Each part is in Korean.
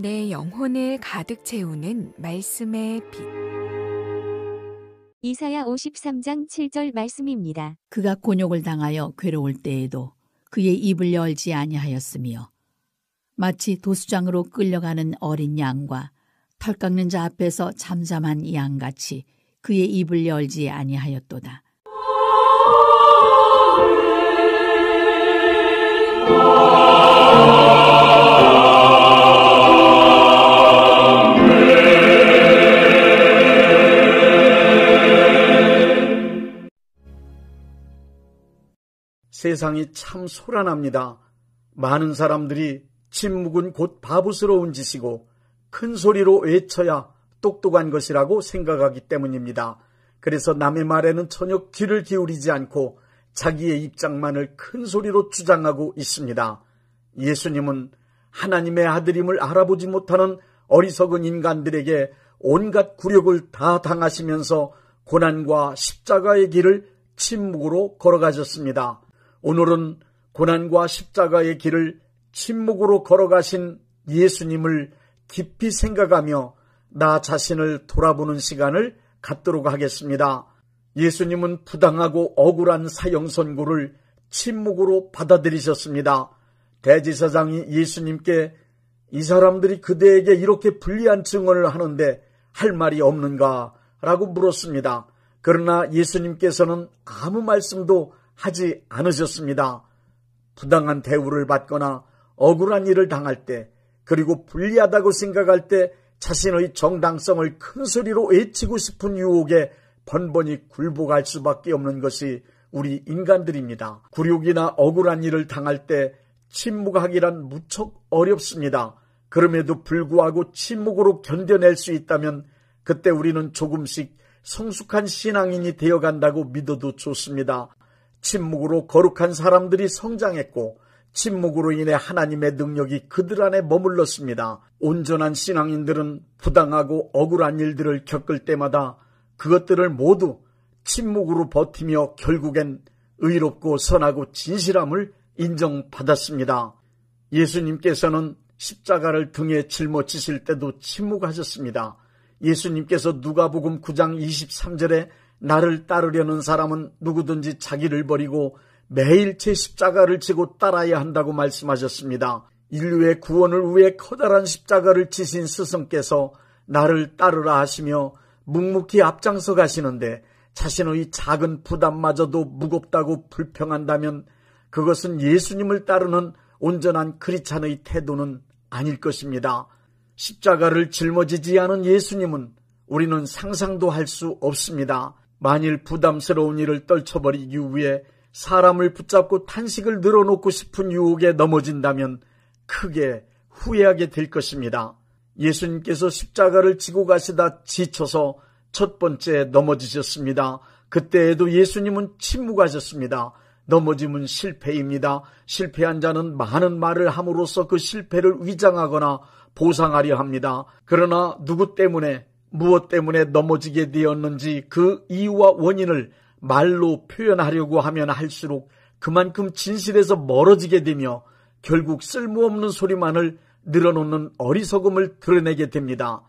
내 영혼을 가득 채우는 말씀의 빛. 이사야 53장 7절 말씀입니다. 그가 곤욕을 당하여 괴로울 때에도 그의 입을 열지 아니하였으며 마치 도수장으로 끌려가는 어린 양과 털 깎는 자 앞에서 잠잠한 양같이 그의 입을 열지 아니하였도다. 세상이 참 소란합니다. 많은 사람들이 침묵은 곧 바보스러운 짓이고 큰 소리로 외쳐야 똑똑한 것이라고 생각하기 때문입니다. 그래서 남의 말에는 전혀 귀를 기울이지 않고 자기의 입장만을 큰 소리로 주장하고 있습니다. 예수님은 하나님의 아들임을 알아보지 못하는 어리석은 인간들에게 온갖 굴욕을 다 당하시면서 고난과 십자가의 길을 침묵으로 걸어가셨습니다. 오늘은 고난과 십자가의 길을 침묵으로 걸어가신 예수님을 깊이 생각하며 나 자신을 돌아보는 시간을 갖도록 하겠습니다. 예수님은 부당하고 억울한 사형 선고를 침묵으로 받아들이셨습니다. 대제사장이 예수님께 이 사람들이 그대에게 이렇게 불리한 증언을 하는데 할 말이 없는가? 라고 물었습니다. 그러나 예수님께서는 아무 말씀도 하지 않으셨습니다. 부당한 대우를 받거나 억울한 일을 당할 때, 그리고 불리하다고 생각할 때 자신의 정당성을 큰 소리로 외치고 싶은 유혹에 번번이 굴복할 수밖에 없는 것이 우리 인간들입니다. 굴욕이나 억울한 일을 당할 때 침묵하기란 무척 어렵습니다. 그럼에도 불구하고 침묵으로 견뎌낼 수 있다면 그때 우리는 조금씩 성숙한 신앙인이 되어간다고 믿어도 좋습니다. 침묵으로 거룩한 사람들이 성장했고 침묵으로 인해 하나님의 능력이 그들 안에 머물렀습니다. 온전한 신앙인들은 부당하고 억울한 일들을 겪을 때마다 그것들을 모두 침묵으로 버티며 결국엔 의롭고 선하고 진실함을 인정받았습니다. 예수님께서는 십자가를 등에 짊어지실 때도 침묵하셨습니다. 예수님께서 누가복음 9장 23절에 나를 따르려는 사람은 누구든지 자기를 버리고 매일 제 십자가를 지고 따라야 한다고 말씀하셨습니다. 인류의 구원을 위해 커다란 십자가를 지신 스승께서 나를 따르라 하시며 묵묵히 앞장서 가시는데 자신의 작은 부담마저도 무겁다고 불평한다면 그것은 예수님을 따르는 온전한 크리스찬의 태도는 아닐 것입니다. 십자가를 짊어지지 않은 예수님은 우리는 상상도 할 수 없습니다. 만일 부담스러운 일을 떨쳐버리기 위해 사람을 붙잡고 탄식을 늘어놓고 싶은 유혹에 넘어진다면 크게 후회하게 될 것입니다. 예수님께서 십자가를 지고 가시다 지쳐서 첫 번째 넘어지셨습니다. 그때에도 예수님은 침묵하셨습니다. 넘어짐은 실패입니다. 실패한 자는 많은 말을 함으로써 그 실패를 위장하거나 보상하려 합니다. 그러나 누구 때문에 무엇 때문에 넘어지게 되었는지 그 이유와 원인을 말로 표현하려고 하면 할수록 그만큼 진실에서 멀어지게 되며 결국 쓸모없는 소리만을 늘어놓는 어리석음을 드러내게 됩니다.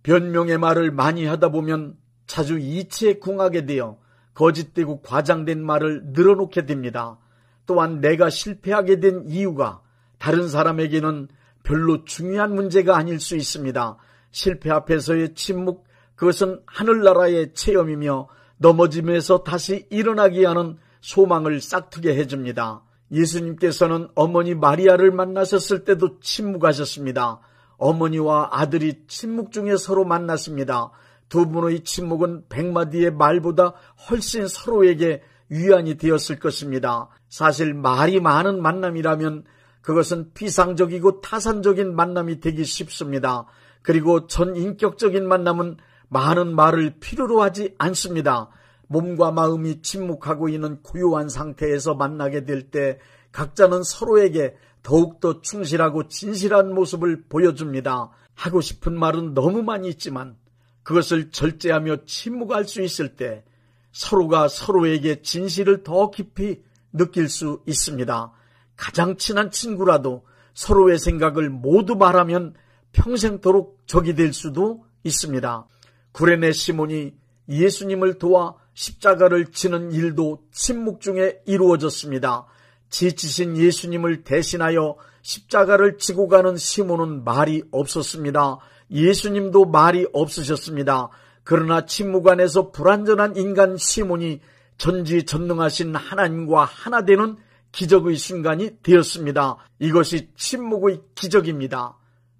변명의 말을 많이 하다 보면 자주 이치에 궁하게 되어 거짓되고 과장된 말을 늘어놓게 됩니다. 또한 내가 실패하게 된 이유가 다른 사람에게는 별로 중요한 문제가 아닐 수 있습니다. 실패 앞에서의 침묵, 그것은 하늘나라의 체험이며 넘어짐에서 다시 일어나게 하는 소망을 싹트게 해줍니다. 예수님께서는 어머니 마리아를 만나셨을 때도 침묵하셨습니다. 어머니와 아들이 침묵 중에 서로 만났습니다. 두 분의 침묵은 100마디의 말보다 훨씬 서로에게 위안이 되었을 것입니다. 사실 말이 많은 만남이라면 그것은 피상적이고 타산적인 만남이 되기 쉽습니다. 그리고 전인격적인 만남은 많은 말을 필요로 하지 않습니다. 몸과 마음이 침묵하고 있는 고요한 상태에서 만나게 될 때 각자는 서로에게 더욱더 충실하고 진실한 모습을 보여줍니다. 하고 싶은 말은 너무 많이 있지만 그것을 절제하며 침묵할 수 있을 때 서로가 서로에게 진실을 더 깊이 느낄 수 있습니다. 가장 친한 친구라도 서로의 생각을 모두 말하면 평생토록 적이 될 수도 있습니다. 구레네 시몬이 예수님을 도와 십자가를 지는 일도 침묵 중에 이루어졌습니다. 지치신 예수님을 대신하여 십자가를 지고 가는 시몬은 말이 없었습니다. 예수님도 말이 없으셨습니다. 그러나 침묵 안에서 불완전한 인간 시몬이 전지전능하신 하나님과 하나 되는 기적의 순간이 되었습니다. 이것이 침묵의 기적입니다.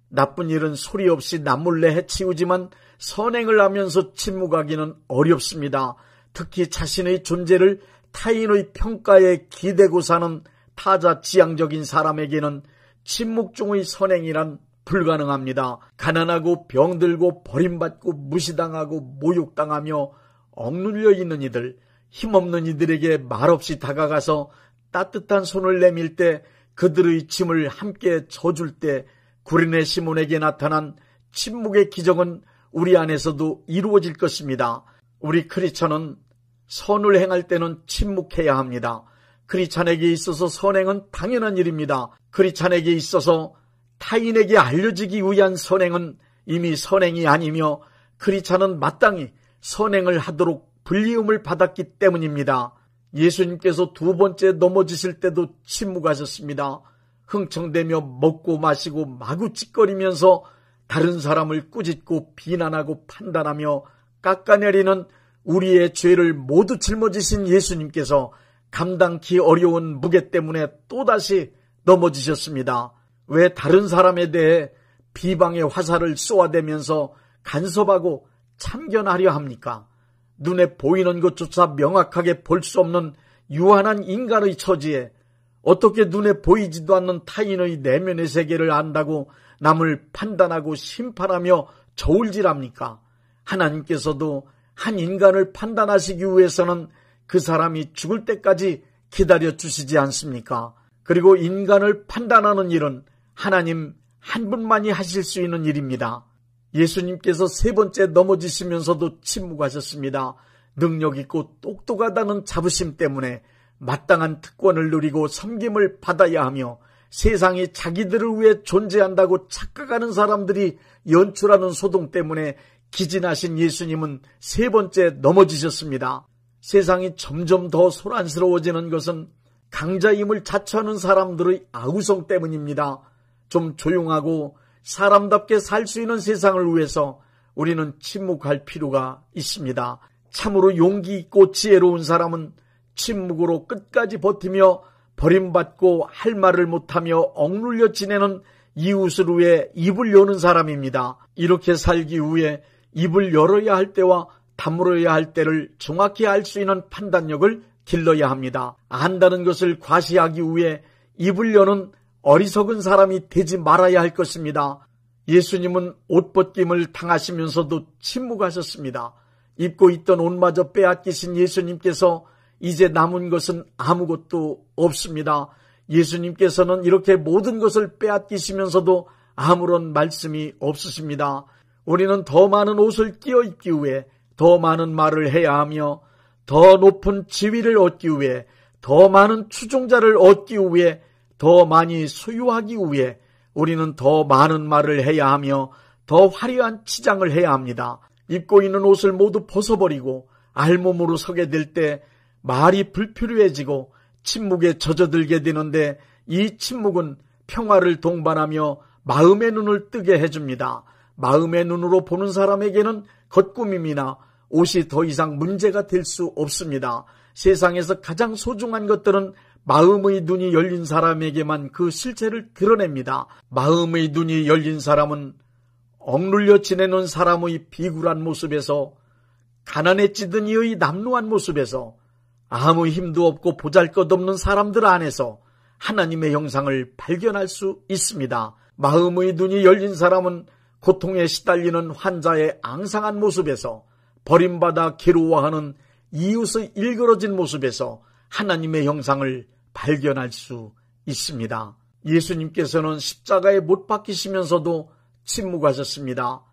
나쁜 일은 소리 없이 남몰래 해치우지만 선행을 하면서 침묵하기는 어렵습니다. 특히 자신의 존재를 타인의 평가에 기대고 사는 타자지향적인 사람에게는 침묵 중의 선행이란 불가능합니다. 가난하고 병들고 버림받고 무시당하고 모욕당하며 억눌려 있는 이들, 힘없는 이들에게 말없이 다가가서 따뜻한 손을 내밀 때, 그들의 짐을 함께 져줄 때 구레네 시몬에게 나타난 침묵의 기적은 우리 안에서도 이루어질 것입니다. 우리 크리스천은 선을 행할 때는 침묵해야 합니다. 크리스천에게 있어서 선행은 당연한 일입니다. 크리스천에게 있어서 타인에게 알려지기 위한 선행은 이미 선행이 아니며 크리스천은 마땅히 선행을 하도록 불리움을 받았기 때문입니다. 예수님께서 두 번째 넘어지실 때도 침묵하셨습니다. 흥청대며 먹고 마시고 마구 찌꺼리면서 다른 사람을 꾸짖고 비난하고 판단하며 깎아내리는 우리의 죄를 모두 짊어지신 예수님께서 감당기 어려운 무게 때문에 또다시 넘어지셨습니다. 왜 다른 사람에 대해 비방의 화살을 쏘아대면서 간섭하고 참견하려 합니까? 눈에 보이는 것조차 명확하게 볼 수 없는 유한한 인간의 처지에 어떻게 눈에 보이지도 않는 타인의 내면의 세계를 안다고 남을 판단하고 심판하며 저울질합니까? 하나님께서도 한 인간을 판단하시기 위해서는 그 사람이 죽을 때까지 기다려 주시지 않습니까? 그리고 인간을 판단하는 일은 하나님 한 분만이 하실 수 있는 일입니다. 예수님께서 세 번째 넘어지시면서도 침묵하셨습니다. 능력 있고 똑똑하다는 자부심 때문에 마땅한 특권을 누리고 섬김을 받아야 하며 세상이 자기들을 위해 존재한다고 착각하는 사람들이 연출하는 소동 때문에 기진하신 예수님은 세 번째 넘어지셨습니다. 세상이 점점 더 소란스러워지는 것은 강자임을 자처하는 사람들의 아우성 때문입니다. 좀 조용하고 사람답게 살 수 있는 세상을 위해서 우리는 침묵할 필요가 있습니다. 참으로 용기 있고 지혜로운 사람은 침묵으로 끝까지 버티며 버림받고 할 말을 못하며 억눌려 지내는 이웃을 위해 입을 여는 사람입니다. 이렇게 살기 위해 입을 열어야 할 때와 다물어야 할 때를 정확히 알 수 있는 판단력을 길러야 합니다. 안다는 것을 과시하기 위해 입을 여는 어리석은 사람이 되지 말아야 할 것입니다. 예수님은 옷벗김을 당하시면서도 침묵하셨습니다. 입고 있던 옷마저 빼앗기신 예수님께서 이제 남은 것은 아무것도 없습니다. 예수님께서는 이렇게 모든 것을 빼앗기시면서도 아무런 말씀이 없으십니다. 우리는 더 많은 옷을 끼어 입기 위해 더 많은 말을 해야 하며 더 높은 지위를 얻기 위해 더 많은 추종자를 얻기 위해 더 많이 소유하기 위해 우리는 더 많은 말을 해야 하며 더 화려한 치장을 해야 합니다. 입고 있는 옷을 모두 벗어버리고 알몸으로 서게 될 때 말이 불필요해지고 침묵에 젖어들게 되는데 이 침묵은 평화를 동반하며 마음의 눈을 뜨게 해줍니다. 마음의 눈으로 보는 사람에게는 겉구김이나 옷이 더 이상 문제가 될 수 없습니다. 세상에서 가장 소중한 것들은 마음의 눈이 열린 사람에게만 그 실체를 드러냅니다. 마음의 눈이 열린 사람은 억눌려 지내는 사람의 비굴한 모습에서, 가난에 찌든 이의 남루한 모습에서, 아무 힘도 없고 보잘것없는 사람들 안에서 하나님의 형상을 발견할 수 있습니다. 마음의 눈이 열린 사람은 고통에 시달리는 환자의 앙상한 모습에서, 버림받아 괴로워하는 이웃의 일그러진 모습에서 하나님의 형상을 발견할 수 있습니다. 예수님께서는 십자가에 못 박히시면서도 침묵하셨습니다.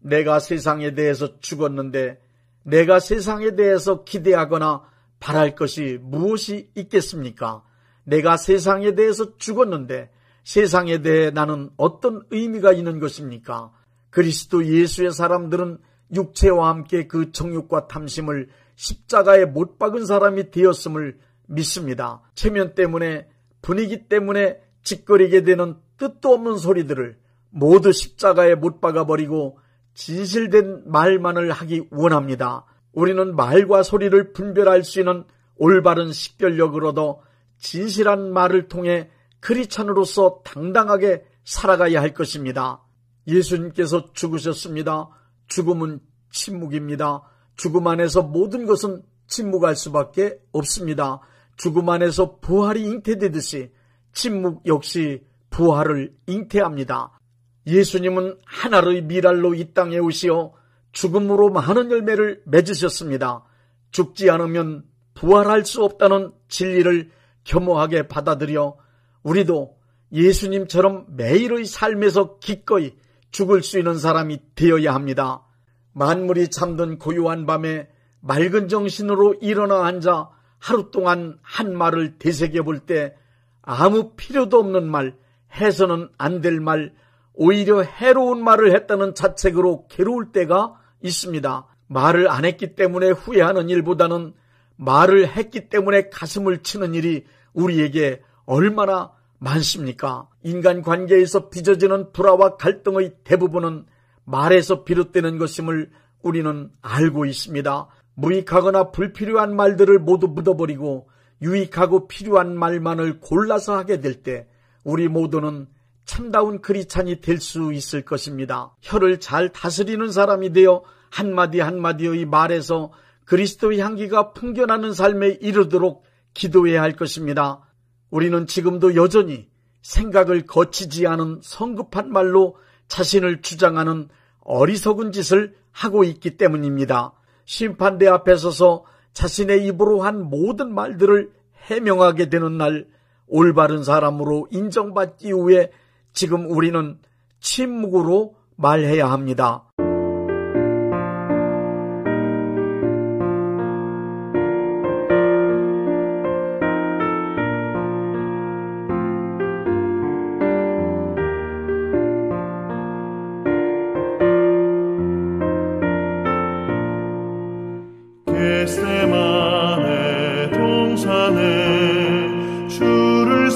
내가 세상에 대해서 죽었는데 내가 세상에 대해서 기대하거나 바랄 것이 무엇이 있겠습니까? 내가 세상에 대해서 죽었는데 세상에 대해 나는 어떤 의미가 있는 것입니까? 그리스도 예수의 사람들은 육체와 함께 그 정욕과 탐심을 십자가에 못 박은 사람이 되었음을 믿습니다. 체면 때문에, 분위기 때문에 짓거리게 되는 뜻도 없는 소리들을 모두 십자가에 못 박아버리고 진실된 말만을 하기 원합니다. 우리는 말과 소리를 분별할 수 있는 올바른 식별력을 얻어 진실한 말을 통해 크리스찬으로서 당당하게 살아가야 할 것입니다. 예수님께서 죽으셨습니다. 죽음은 침묵입니다. 죽음 안에서 모든 것은 침묵할 수밖에 없습니다. 죽음 안에서 부활이 잉태되듯이 침묵 역시 부활을 잉태합니다. 예수님은 하나의 미랄로 이 땅에 오시어 죽음으로 많은 열매를 맺으셨습니다. 죽지 않으면 부활할 수 없다는 진리를 겸허하게 받아들여 우리도 예수님처럼 매일의 삶에서 기꺼이 죽을 수 있는 사람이 되어야 합니다. 만물이 잠든 고요한 밤에 맑은 정신으로 일어나 앉아 하루 동안 한 말을 되새겨 볼 때 아무 필요도 없는 말, 해서는 안 될 말, 오히려 해로운 말을 했다는 자책으로 괴로울 때가 있습니다. 말을 안 했기 때문에 후회하는 일보다는 말을 했기 때문에 가슴을 치는 일이 우리에게 얼마나 많습니까? 인간관계에서 빚어지는 불화와 갈등의 대부분은 말에서 비롯되는 것임을 우리는 알고 있습니다. 무익하거나 불필요한 말들을 모두 묻어버리고 유익하고 필요한 말만을 골라서 하게 될 때 우리 모두는 참다운 크리스찬이 될 수 있을 것입니다. 혀를 잘 다스리는 사람이 되어 한마디 한마디의 말에서 그리스도의 향기가 풍겨나는 삶에 이르도록 기도해야 할 것입니다. 우리는 지금도 여전히 생각을 거치지 않은 성급한 말로 자신을 주장하는 어리석은 짓을 하고 있기 때문입니다. 심판대 앞에 서서 자신의 입으로 한 모든 말들을 해명하게 되는 날, 올바른 사람으로 인정받기 위해 지금 우리는 침묵으로 말해야 합니다. 겟세마네 동산에 주를